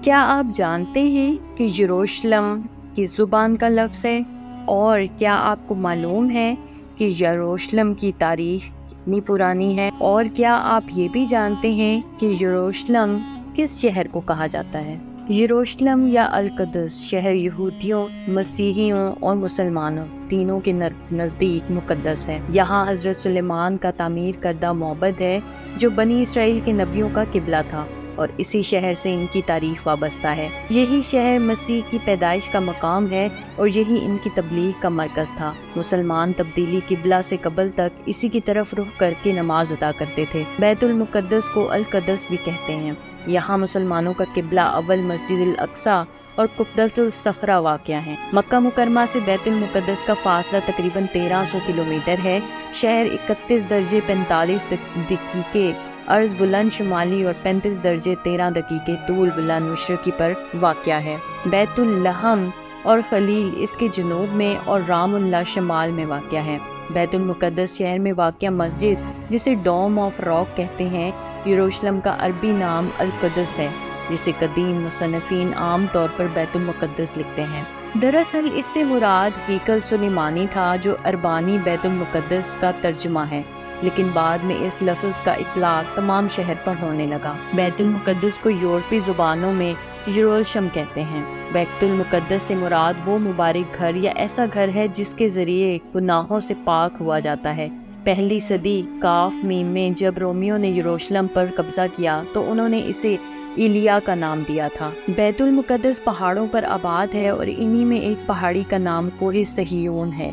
کیا آپ جانتے ہیں کہ یروشلم کس زبان کا لفظ ہے؟ اور کیا آپ کو معلوم ہے کہ یروشلم کی تاریخ کتنی پرانی ہے؟ اور کیا آپ یہ بھی جانتے ہیں کہ یروشلم کس شہر کو کہا جاتا ہے؟ یروشلم یا القدس شہر یہودیوں، مسیحیوں اور مسلمانوں تینوں کے نزدیک مقدس ہے۔ یہاں حضرت سلیمان کا تعمیر کردہ معبد ہے جو بنی اسرائیل کے نبیوں کا قبلہ تھا، اور اسی شہر سے ان کی تاریخ وابستہ ہے۔ یہی شہر مسیح کی پیدائش کا مقام ہے اور یہی ان کی تبلیغ کا مرکز تھا۔ مسلمان تبدیلی قبلہ سے قبل تک اسی کی طرف رخ کر کے نماز ادا کرتے تھے۔ بیت المقدس کو القدس بھی کہتے ہیں۔ یہاں مسلمانوں کا قبلہ اول مسجد الاقصی اور قبۃ الصخرہ واقع ہیں۔ مکہ مکرمہ سے بیت المقدس کا فاصلہ تقریباً 1300 کلومیٹر ہے۔ شہر 31 درجے 45 دقیقے عرض بلند شمالی اور 35 درجے 13 دقیقے طول بلند مشرقی پر واقع ہے۔ بیت اللحم اور خلیل اس کے جنوب میں اور رام اللہ شمال میں واقع ہے۔ بیت المقدس شہر میں واقع مسجد جسے ڈوم آف راک کہتے ہیں، یروشلم کا عربی نام القدس ہے، جسے قدیم مصنفین عام طور پر بیت المقدس لکھتے ہیں۔ دراصل اس سے مراد ہیکل سلیمانی تھا جو عربانی بیت المقدس کا ترجمہ ہے، لیکن بعد میں اس لفظ کا اطلاق تمام شہر پر ہونے لگا۔ بیت المقدس کو یورپی زبانوں میں یروشلم کہتے ہیں۔ بیت المقدس سے مراد وہ مبارک گھر یا ایسا گھر ہے جس کے ذریعے گناہوں سے پاک ہوا جاتا ہے۔ پہلی صدی کاف میم میں جب رومیوں نے یروشلم پر قبضہ کیا تو انہوں نے اسے ایلیا کا نام دیا تھا۔ بیت المقدس پہاڑوں پر آباد ہے اور انہی میں ایک پہاڑی کا نام کوہ صہیون ہے،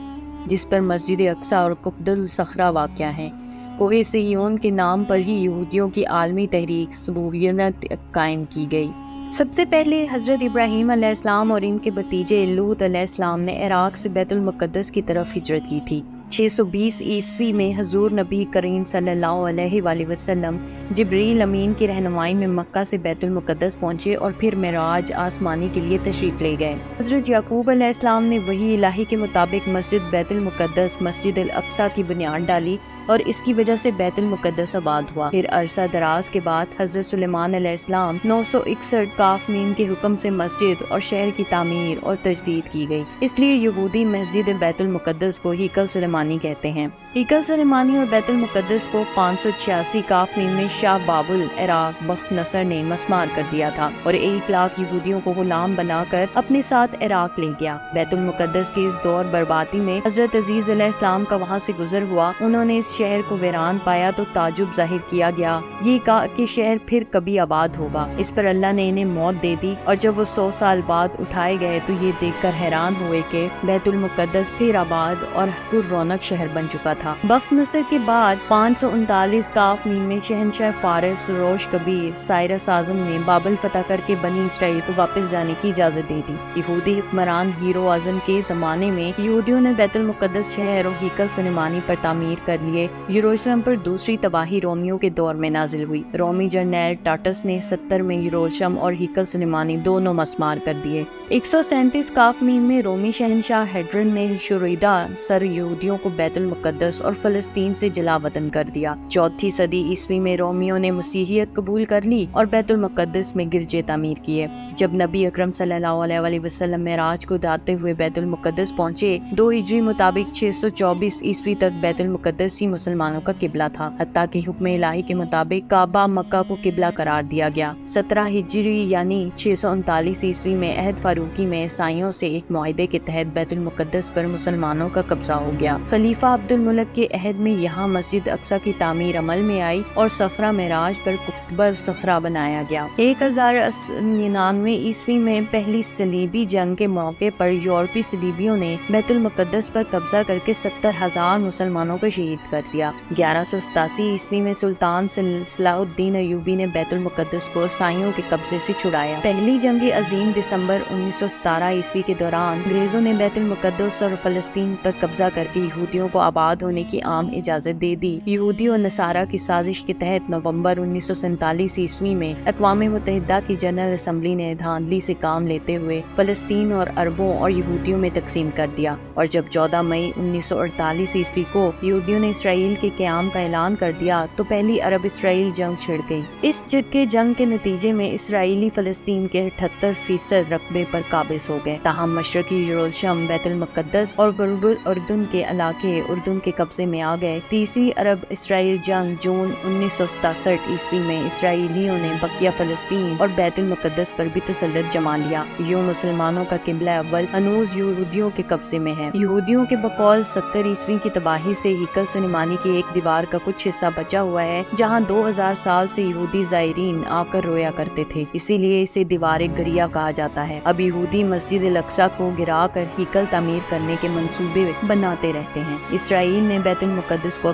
جس پر مسجد اقصی اور قبۃ الصخرہ واقع ہیں۔ کوہ صہیون کے نام پر ہی یہودیوں کی عالمی تحریک صبوحیت قائم کی گئی۔ سب سے پہلے حضرت ابراہیم علیہ السلام اور ان کے بھتیجے لوط علیہ السلام نے عراق سے بیت المقدس کی طرف ہجرت کی تھی۔ 620 عیسوی میں حضور نبی کریم صلی اللہ علیہ وآلہ وسلم جبریل امین کی رہنمائی میں مکہ سے بیت المقدس پہنچے اور پھر معراج آسمانی کے لیے تشریف لے گئے۔ حضرت یعقوب علیہ السلام نے وحی الہی کے مطابق مسجد بیت المقدس مسجد الاقصی کی بنیاد ڈالی اور اس کی وجہ سے بیت المقدس آباد ہوا۔ پھر عرصہ دراز کے بعد حضرت سلیمان علیہ السلام 961 کاف میم کے حکم سے مسجد اور شہر کی تعمیر اور تجدید کی گئی۔ اس لیے یہودی مسجد بیت المقدس کو ہیکل سلیمانی کہتے ہیں۔ ہیکل سلیمانی اور بیت المقدس کو 586 کاف میم میں شاہ بابل عراق بخت نصر نے مسمار کر دیا تھا اور 1 لاکھ یہودیوں کو غلام بنا کر اپنے ساتھ عراق لے گیا۔ بیت المقدس کے اس دور بربادی میں حضرت عزیز علیہ السلام کا وہاں سے گزر ہوا۔ انہوں نے اس شہر کو ویران پایا تو تعجب ظاہر کیا گیا، یہ کہا کہ شہر پھر کبھی آباد ہوگا۔ اس پر اللہ نے انہیں موت دے دی، اور جب وہ 100 سال بعد اٹھائے گئے تو یہ دیکھ کر حیران ہوئے کہ بیت المقدس پھر آباد اور پر رونق شہر بن چکا تھا۔ بخت نصر کے بعد 539 کاف میم میں شہنشاہ فارس روش کبیر سائرس اعظم نے بابل فتح کر کے بنی اسرائیل کو واپس جانے کی اجازت دے دی۔ یہودی حکمران ہیرو اعظم کے زمانے میں یہودیوں نے بیت المقدس شہر اور ہیکل سلیمانی پر تعمیر کر لیے۔ یروشلم پر دوسری تباہی رومیوں کے دور میں نازل ہوئی۔ رومی جرنیل ٹاٹس نے 70 میں یروشلم اور ہیکل سلیمانی دونوں مسمار کر دیے۔ 137 کاف میم میں رومی شہنشاہ ہیڈرن نے شوریدہ سر یہودیوں کو بیت المقدس اور فلسطین سے جلا وطن کر دیا۔ 4 صدی عیسوی میں رومیوں نے مسیحیت قبول کر لی اور بیت المقدس میں گرجے تعمیر کیے۔ جب نبی اکرم صلی اللہ علیہ وآلہ وسلم معراج کو داتے ہوئے بیت المقدس پہنچے، 2 ہجری مطابق 624 عیسوی تک بیت المقدس ہی مسلمانوں کا قبلہ تھا، حتیٰ کہ حکم الہی کے مطابق کعبہ مکہ کو قبلہ قرار دیا گیا۔ 17 ہجری یعنی 639 عیسوی میں عہد فاروقی میں عیسائیوں سے ایک معاہدے کے تحت بیت المقدس پر مسلمانوں کا قبضہ ہو گیا۔ خلیفہ عبد الملک کے عہد میں یہاں مسجد اقصی کی تعمیر عمل میں آئی اور صخرہ معراج پر قبۃ الصخرہ بنایا گیا۔ 1099 عیسوی میں پہلی صلیبی جنگ کے موقع پر یورپی صلیبیوں نے بیت المقدس پر قبضہ کر کے 70,000 مسلمانوں کو شہید کر دیا۔ 1187 عیسوی میں سلطان صلاح الدین ایوبی نے بیت المقدس کو عیسائیوں کے قبضے سے چھڑایا۔ پہلی جنگ عظیم دسمبر 1917 عیسوی کے دوران انگریزوں نے بیت المقدس اور فلسطین پر قبضہ کر کے یہودیوں کو آباد ہونے کی عام اجازت دے دی۔ یہودی اور نصارہ کی سازش کے تحت نومبر 1947 عیسوی میں اقوام متحدہ کی جنرل اسمبلی نے دھاندلی سے کام لیتے ہوئے فلسطین اور عربوں اور یہودیوں میں تقسیم کر دیا، اور جب 14 مئی 1948 عیسوی کو یہودیوں نے اسرائیل کے قیام کا اعلان کر دیا تو پہلی عرب اسرائیل جنگ چھڑ گئی۔ اس جنگ کے نتیجے میں اسرائیلی فلسطین کے 78% رقبے پر قابض ہو گئے، تاہم مشرقی یروشلم، بیت المقدس اور غرب اردن کے علاقے اردن کے قبضے میں آ گئے۔ تیسری عرب اسرائیل جنگ جون 1967 عیسوی میں اسرائیلیوں نے بقیہ فلسطین اور بیت المقدس پر بھی تسلط جما لیا۔ یوں مسلمانوں کا قبلہ اول ہنوز یہودیوں کے قبضے میں ہے۔ یہودیوں کے بقول 70 عیسوی کی تباہی سے ہیکل سلیمانی کی ایک دیوار کا کچھ حصہ بچا ہوا ہے، جہاں 2000 سال سے یہودی زائرین آ کر رویا کرتے تھے، اسی لیے اسے دیوار گریہ کہا جاتا ہے۔ اب یہودی مسجد الاقصی کو گرا کر ہیکل تعمیر کرنے کے منصوبے بناتے رہتے ہیں۔ اسرائیل نے بیت المقدس کو